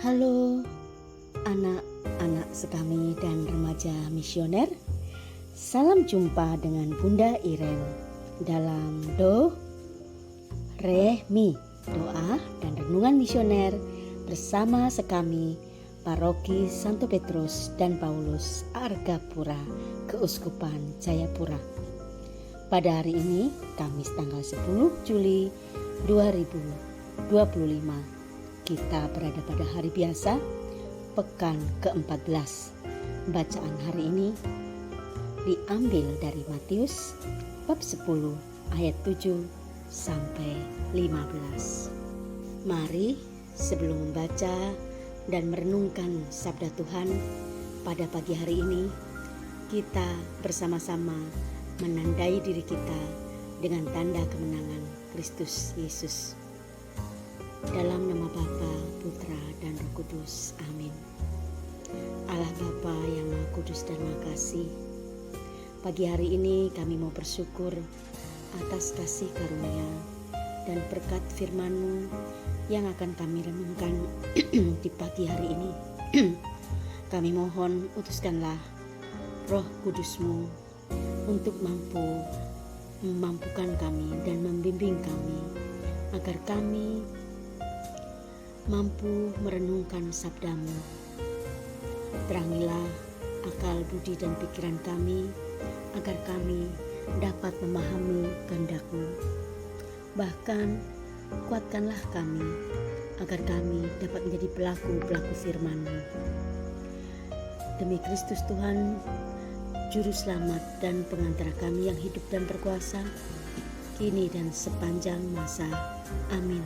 Halo anak-anak sekami dan remaja misioner. Salam jumpa dengan Bunda Iren dalam Do, Re, Mi, doa dan renungan misioner bersama sekami Paroki Santo Petrus dan Paulus Argapura, Keuskupan Jayapura. Pada hari ini, Kamis tanggal 10 Juli 2025, kita berada pada hari biasa, pekan ke-14. Bacaan hari ini diambil dari Matius bab 10 ayat 7 sampai 15. Mari sebelum membaca dan merenungkan sabda Tuhan pada pagi hari ini, kita bersama-sama menandai diri kita dengan tanda kemenangan Kristus Yesus. Dalam nama Bapa, Putra, dan Roh Kudus. Amin. Allah Bapa yang Maha Kudus dan Maha Kasih, pagi hari ini kami mau bersyukur atas kasih karunia dan berkat firman-Mu yang akan kami renungkan di pagi hari ini. Kami mohon utuskanlah Roh Kudus-Mu untuk memampukan kami dan membimbing kami agar kami mampu merenungkan sabda-Mu. Terangilah akal, budi, dan pikiran kami agar kami dapat memahami kehendak-Mu. Bahkan kuatkanlah kami agar kami dapat menjadi pelaku-pelaku firman-Mu. Demi Kristus Tuhan, Juru Selamat dan Pengantara kami yang hidup dan berkuasa, kini dan sepanjang masa. Amin.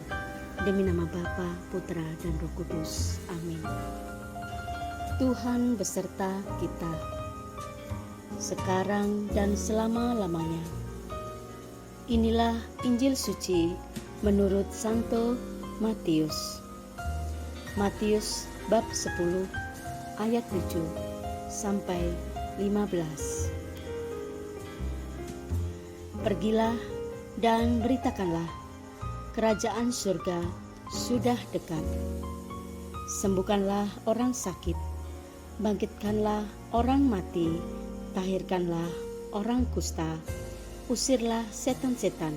Demi nama Bapa, Putra, dan Roh Kudus. Amin. Tuhan beserta kita, sekarang dan selama-lamanya. Inilah Injil suci menurut Santo Matius. Matius bab 10 ayat 7 sampai 15. Pergilah dan beritakanlah, kerajaan surga sudah dekat. Sembuhkanlah orang sakit, bangkitkanlah orang mati, tahirkanlah orang kusta, usirlah setan-setan.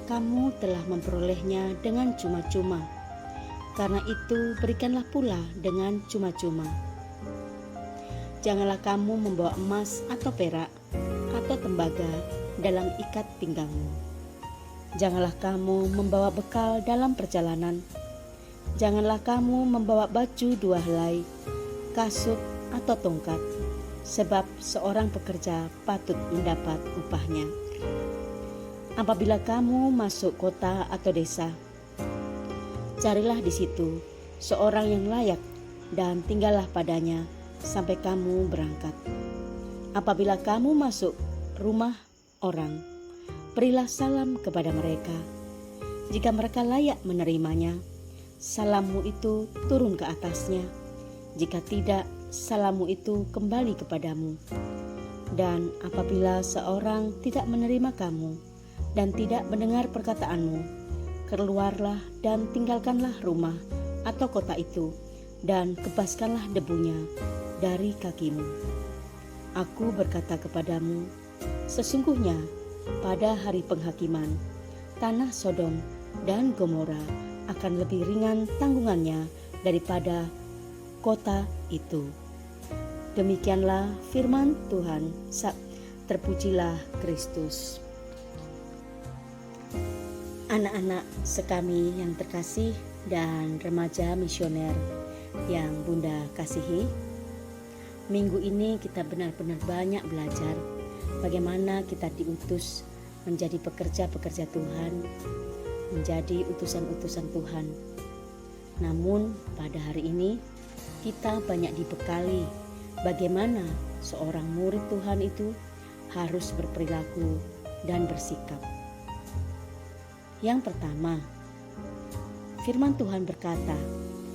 Kamu telah memperolehnya dengan cuma-cuma, karena itu berikanlah pula dengan cuma-cuma. Janganlah kamu membawa emas atau perak atau tembaga dalam ikat pinggangmu. Janganlah kamu membawa bekal dalam perjalanan. Janganlah kamu membawa baju 2 helai, kasut atau tongkat, sebab seorang pekerja patut mendapat upahnya. Apabila kamu masuk kota atau desa, carilah di situ seorang yang layak dan tinggallah padanya sampai kamu berangkat. Apabila kamu masuk rumah orang, berilah salam kepada mereka. Jika mereka layak menerimanya, salammu itu turun ke atasnya. Jika tidak, salammu itu kembali kepadamu. Dan apabila seorang tidak menerima kamu dan tidak mendengar perkataanmu, keluarlah dan tinggalkanlah rumah atau kota itu, dan kebaskanlah debunya dari kakimu. Aku berkata kepadamu, sesungguhnya pada hari penghakiman, tanah Sodom dan Gomora akan lebih ringan tanggungannya daripada kota itu. Demikianlah firman Tuhan. Terpujilah Kristus. Anak-anak sekami yang terkasih dan remaja misioner yang Bunda kasihi, minggu ini kita benar-benar banyak belajar bagaimana kita diutus menjadi pekerja-pekerja Tuhan, menjadi utusan-utusan Tuhan. Namun pada hari ini kita banyak dibekali bagaimana seorang murid Tuhan itu harus berperilaku dan bersikap. Yang pertama, firman Tuhan berkata,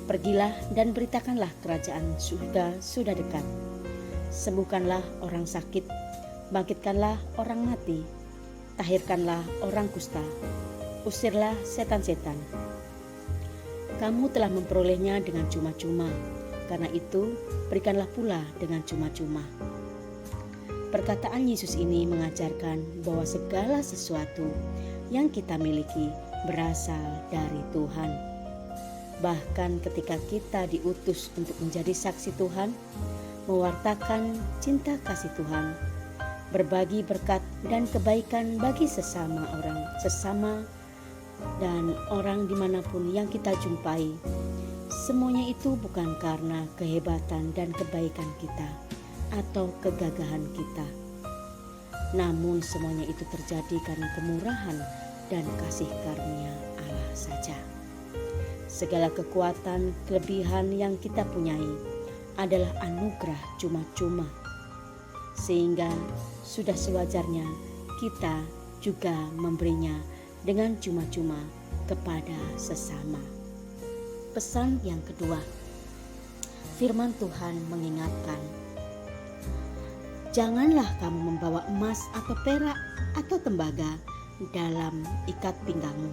pergilah dan beritakanlah kerajaan surga sudah dekat. Sembuhkanlah orang sakit, bangkitkanlah orang mati, tahirkanlah orang kusta, usirlah setan-setan. kamu telah memperolehnya dengan cuma-cuma. Karena itu, berikanlah pula dengan cuma-cuma. Perkataan Yesus ini mengajarkan bahwa segala sesuatu yang kita miliki berasal dari Tuhan. Bahkan ketika kita diutus untuk menjadi saksi Tuhan, mewartakan cinta kasih Tuhan, berbagi berkat dan kebaikan bagi sesama dan orang dimanapun yang kita jumpai, semuanya itu bukan karena kehebatan dan kebaikan kita atau kegagahan kita. Namun semuanya itu terjadi karena kemurahan dan kasih karunia Allah saja. Segala kekuatan, kelebihan yang kita punyai adalah anugerah cuma-cuma. Sehingga sudah sewajarnya kita juga memberinya dengan cuma-cuma kepada sesama. Pesan yang kedua, firman Tuhan mengingatkan, janganlah kamu membawa emas atau perak atau tembaga dalam ikat pinggangmu.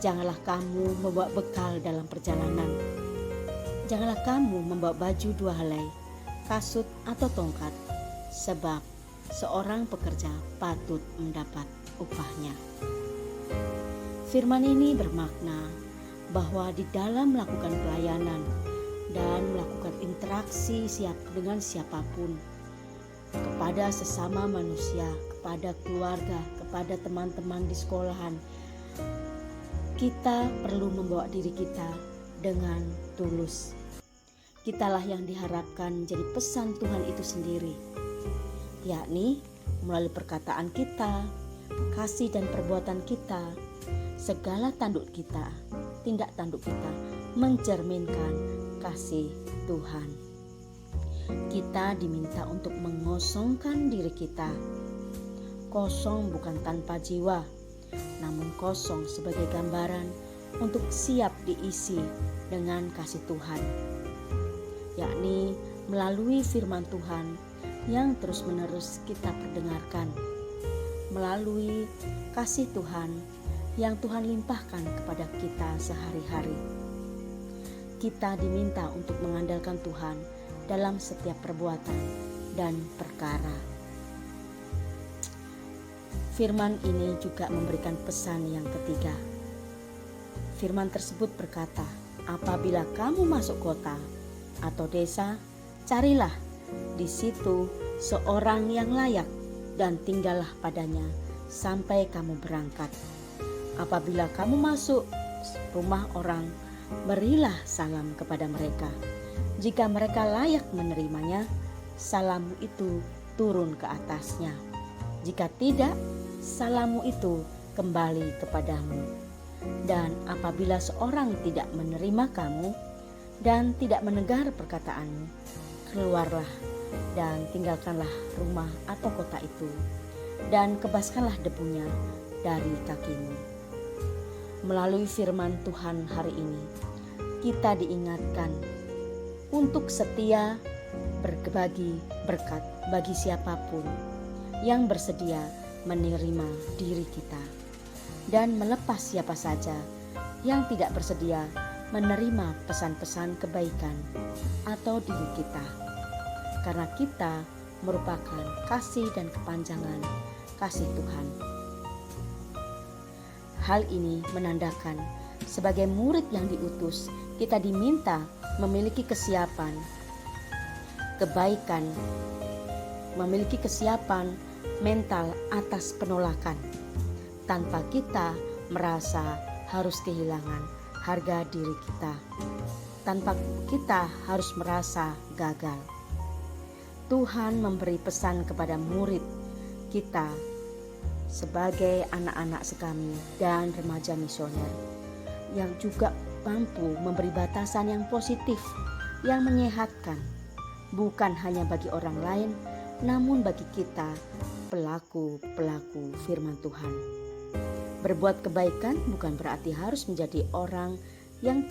Janganlah kamu membawa bekal dalam perjalanan. Janganlah kamu membawa baju dua helai, kasut atau tongkat, sebab seorang pekerja patut mendapat upahnya. Firman ini bermakna bahwa di dalam melakukan pelayanan dan melakukan interaksi dengan siapapun, kepada sesama manusia, kepada keluarga, kepada teman-teman di sekolahan, kita perlu membawa diri kita dengan tulus. Kitalah yang diharapkan menjadi pesan Tuhan itu sendiri, yakni melalui perkataan kita, kasih dan perbuatan kita, segala tindak tanduk kita mencerminkan kasih Tuhan. Kita diminta untuk mengosongkan diri kita. Kosong bukan tanpa jiwa, namun kosong sebagai gambaran untuk siap diisi dengan kasih Tuhan, yakni melalui firman Tuhan yang terus-menerus kita perdengarkan, melalui kasih Tuhan yang Tuhan limpahkan kepada kita sehari-hari. Kita diminta untuk mengandalkan Tuhan dalam setiap perbuatan dan perkara. Firman ini juga memberikan pesan yang ketiga. Firman tersebut berkata, apabila kamu masuk kota atau desa, carilah di situ seorang yang layak dan tinggallah padanya sampai kamu berangkat. Apabila kamu masuk rumah orang, berilah salam kepada mereka. Jika mereka layak menerimanya, salammu itu turun ke atasnya. Jika tidak, salammu itu kembali kepadamu. Dan apabila seorang tidak menerima kamu dan tidak mendengar perkataanmu, keluarlah dan tinggalkanlah rumah atau kota itu, dan kebaskanlah debunya dari kakimu. Melalui firman Tuhan hari ini, kita diingatkan untuk setia berbagi berkat bagi siapapun yang bersedia menerima diri kita, dan melepas siapa saja yang tidak bersedia menerima pesan-pesan kebaikan atau diri kita, karena kita merupakan kasih dan kepanjangan kasih Tuhan. Hal ini menandakan sebagai murid yang diutus, kita diminta memiliki kesiapan kebaikan, memiliki kesiapan mental atas penolakan, tanpa kita merasa harus kehilangan harga diri kita, tanpa kita harus merasa gagal. Tuhan memberi pesan kepada murid kita sebagai anak-anak sekami dan remaja misioner yang juga mampu memberi batasan yang positif, yang menyehatkan, bukan hanya bagi orang lain, namun bagi kita pelaku-pelaku firman Tuhan. Berbuat kebaikan bukan berarti harus menjadi orang yang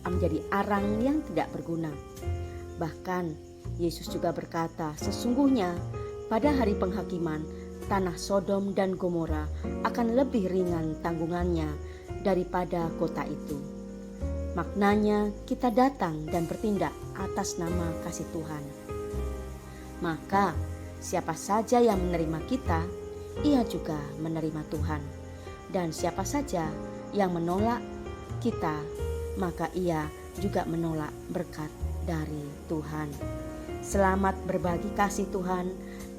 menjadi arang yang tidak berguna. Bahkan Yesus juga berkata, sesungguhnya pada hari penghakiman tanah Sodom dan Gomora akan lebih ringan tanggungannya daripada kota itu. Maknanya kita datang dan bertindak atas nama kasih Tuhan. Maka siapa saja yang menerima kita, ia juga menerima Tuhan. Dan siapa saja yang menolak kita, maka ia juga menolak berkat dari Tuhan. Selamat berbagi kasih Tuhan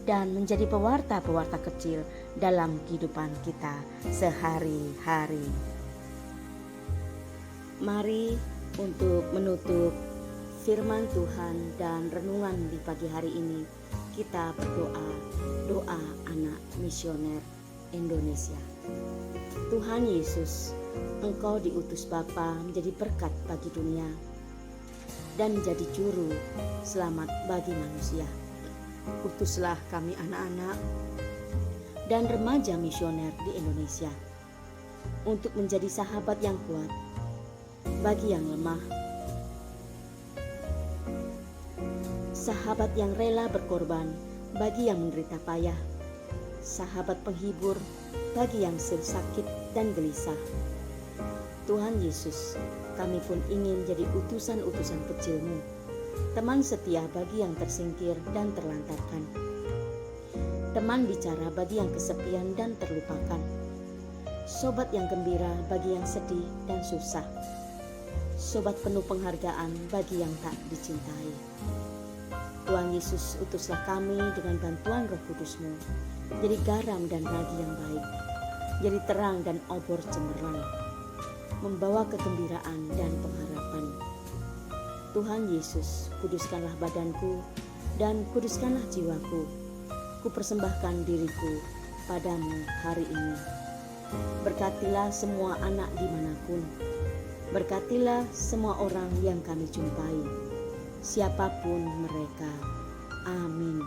dan menjadi pewarta-pewarta kecil dalam kehidupan kita sehari-hari. Mari untuk menutup firman Tuhan dan renungan di pagi hari ini, kita berdoa, doa anak misioner Indonesia. Tuhan Yesus, Engkau diutus Bapa menjadi berkat bagi dunia dan menjadi juru selamat bagi manusia. Utuslah kami anak-anak dan remaja misioner di Indonesia untuk menjadi sahabat yang kuat bagi yang lemah, sahabat yang rela berkorban bagi yang menderita payah, sahabat penghibur bagi yang sakit dan gelisah. Tuhan Yesus, kami pun ingin jadi utusan-utusan kecil-Mu, teman setia bagi yang tersingkir dan terlantarkan, teman bicara bagi yang kesepian dan terlupakan, sobat yang gembira bagi yang sedih dan susah, sobat penuh penghargaan bagi yang tak dicintai. Tuhan Yesus, utuslah kami dengan bantuan Roh Kudus-Mu, jadi garam dan ragi yang baik, jadi terang dan obor cemerlang, membawa kegembiraan dan pengharapan. Tuhan Yesus, kuduskanlah badanku dan kuduskanlah jiwaku. Ku persembahkan diriku padamu hari ini. Berkatilah semua anak dimanapun. Berkatilah semua orang yang kami jumpai, siapapun mereka. Amin.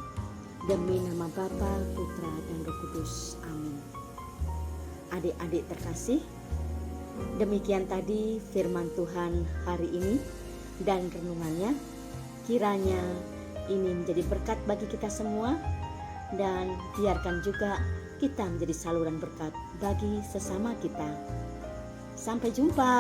Demi nama Bapa, Putra, dan Roh Kudus. Amin. Adik-adik terkasih, demikian tadi firman Tuhan hari ini dan renungannya. Kiranya ini menjadi berkat bagi kita semua, dan biarkan juga kita menjadi saluran berkat bagi sesama kita. Sampai jumpa.